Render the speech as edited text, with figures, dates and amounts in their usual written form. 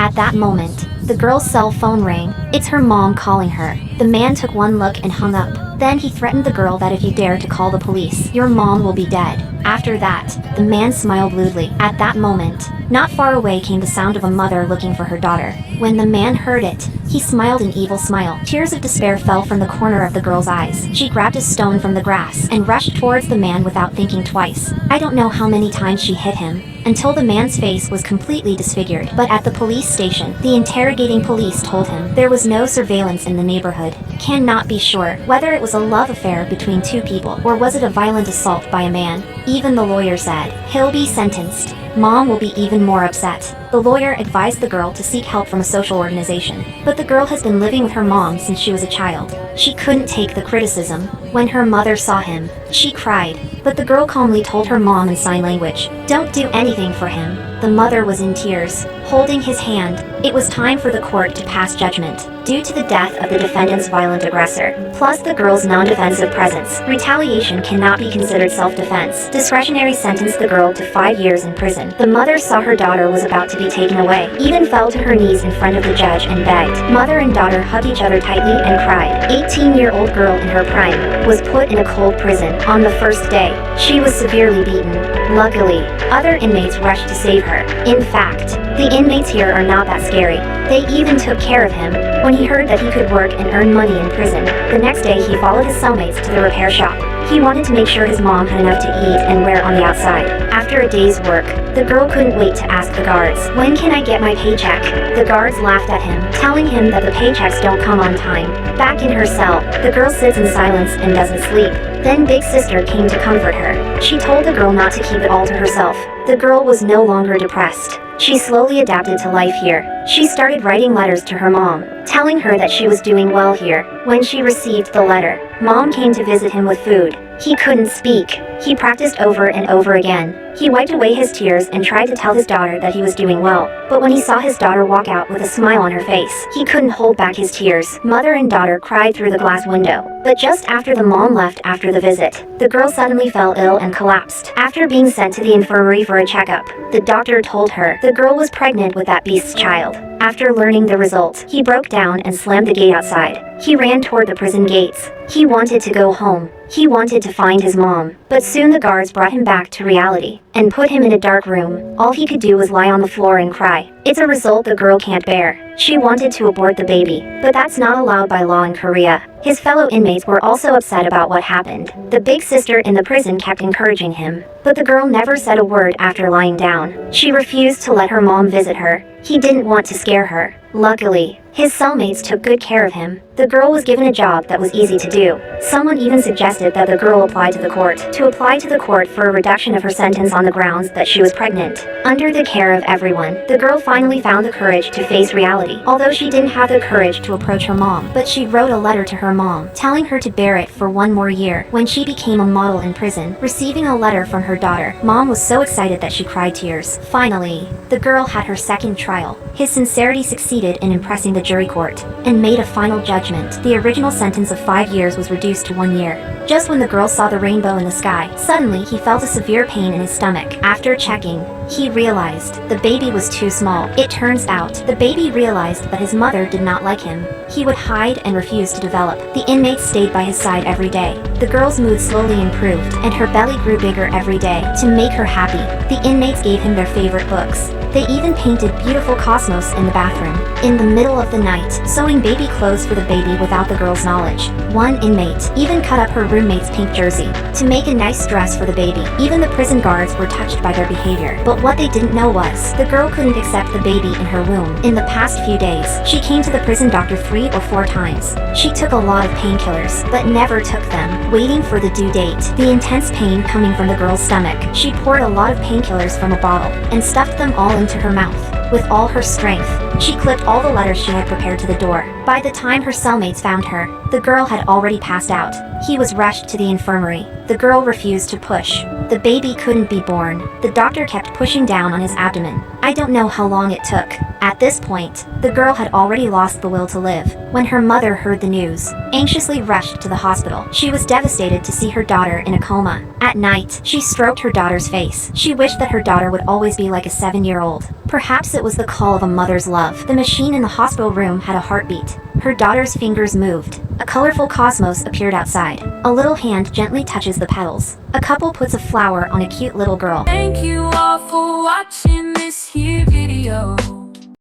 At that moment, the girl's cell phone rang. It's her mom calling her. The man took one look and hung up. Then he threatened the girl that if you dare to call the police, your mom will be dead. After that, the man smiled lewdly. At that moment, not far away came the sound of a mother looking for her daughter. When the man heard it, he smiled an evil smile. Tears of despair fell from the corner of the girl's eyes. She grabbed a stone from the grass and rushed towards the man without thinking twice. I don't know how many times she hit him, until the man's face was completely disfigured. But at the police station, the interrogating police told him there was no surveillance in the neighborhood. Cannot be sure whether it was a love affair between two people or was it a violent assault by a man. Even the lawyer said, he'll be sentenced. Mom will be even more upset. The lawyer advised the girl to seek help from a social organization, but the girl has been living with her mom since she was a child. She couldn't take the criticism. When her mother saw him, she cried, but the girl calmly told her mom in sign language, "Don't do anything for him." The mother was in tears, holding his hand. It was time for the court to pass judgment. Due to the death of the defendant's violent aggressor, plus the girl's non-defensive presence, retaliation cannot be considered self-defense. Discretionary sentenced the girl to 5 years in prison. The mother saw her daughter was about to be taken away, even fell to her knees in front of the judge and begged. Mother and daughter hugged each other tightly and cried. 18-year-old girl in her prime was put in a cold prison. On the first day, she was severely beaten. Luckily, other inmates rushed to save her. In fact, the inmates here are not that scary. They even took care of him. When he heard that he could work and earn money in prison, the next day he followed his cellmates to the repair shop. He wanted to make sure his mom had enough to eat and wear on the outside. After a day's work, the girl couldn't wait to ask the guards, "When can I get my paycheck?" The guards laughed at him, telling him that the paychecks don't come on time. Back in her cell, the girl sits in silence and doesn't sleep. Then Big Sister came to comfort her. She told the girl not to keep it all to herself. The girl was no longer depressed. She slowly adapted to life here. She started writing letters to her mom, telling her that she was doing well here. When she received the letter, Mom came to visit him with food. He couldn't speak. He practiced over and over again. He wiped away his tears and tried to tell his daughter that he was doing well. But when he saw his daughter walk out with a smile on her face, he couldn't hold back his tears. Mother and daughter cried through the glass window. But just after the mom left after the visit, the girl suddenly fell ill and collapsed. After being sent to the infirmary for a checkup, the doctor told her the girl was pregnant with that beast's child. After learning the result, he broke down and slammed the gate outside. He ran toward the prison gates. He wanted to go home. He wanted to find his mom. But soon the guards brought him back to reality and put him in a dark room. All he could do was lie on the floor and cry. It's a result the girl can't bear. She wanted to abort the baby, but that's not allowed by law in Korea. His fellow inmates were also upset about what happened. The big sister in the prison kept encouraging him, but the girl never said a word after lying down. She refused to let her mom visit her. He didn't want to scare her. Luckily, his cellmates took good care of him. The girl was given a job that was easy to do. Someone even suggested that the girl apply to the court for a reduction of her sentence on the grounds that she was pregnant. Under the care of everyone, the girl finally found the courage to face reality. Although she didn't have the courage to approach her mom, but she wrote a letter to her mom, telling her to bear it for one more year. When she became a model in prison, receiving a letter from her daughter, Mom was so excited that she cried tears. Finally, the girl had her second trial. His sincerity succeeded in impressing the jury court, and made a final judgment. The original sentence of 5 years was reduced to 1 year. Just when the girl saw the rainbow in the sky, suddenly he felt a severe pain in his stomach. After checking, he realized the baby was too small. It turns out, the baby realized that his mother did not like him. He would hide and refuse to develop. The inmates stayed by his side every day. The girl's mood slowly improved, and her belly grew bigger every day. To make her happy, the inmates gave him their favorite books. They even painted beautiful cosmos in the bathroom. In the middle of the night, sewing baby clothes for the baby without the girl's knowledge. One inmate even cut up her roommate's pink jersey to make a nice dress for the baby. Even the prison guards were touched by their behavior. But what they didn't know was, the girl couldn't accept the baby in her womb. In the past few days, she came to the prison doctor 3 or 4 times. She took a lot of painkillers, but never took them, waiting for the due date. The intense pain coming from the girl's stomach, she poured a lot of painkillers from a bottle, and stuffed them all into her mouth. With all her strength, she clipped all the letters she had prepared to the door. By the time her cellmates found her, the girl had already passed out. He was rushed to the infirmary. The girl refused to push. The baby couldn't be born. The doctor kept pushing down on his abdomen. I don't know how long it took. At this point, the girl had already lost the will to live. When her mother heard the news, anxiously rushed to the hospital. She was devastated to see her daughter in a coma. At night, she stroked her daughter's face. She wished that her daughter would always be like a 7-year-old. Perhaps it was the call of a mother's love. The machine in the hospital room had a heartbeat. Her daughter's fingers moved. A colorful cosmos appeared outside. A little hand gently touches the petals. A couple puts a flower on a cute little girl. Thank you all for watching this here video.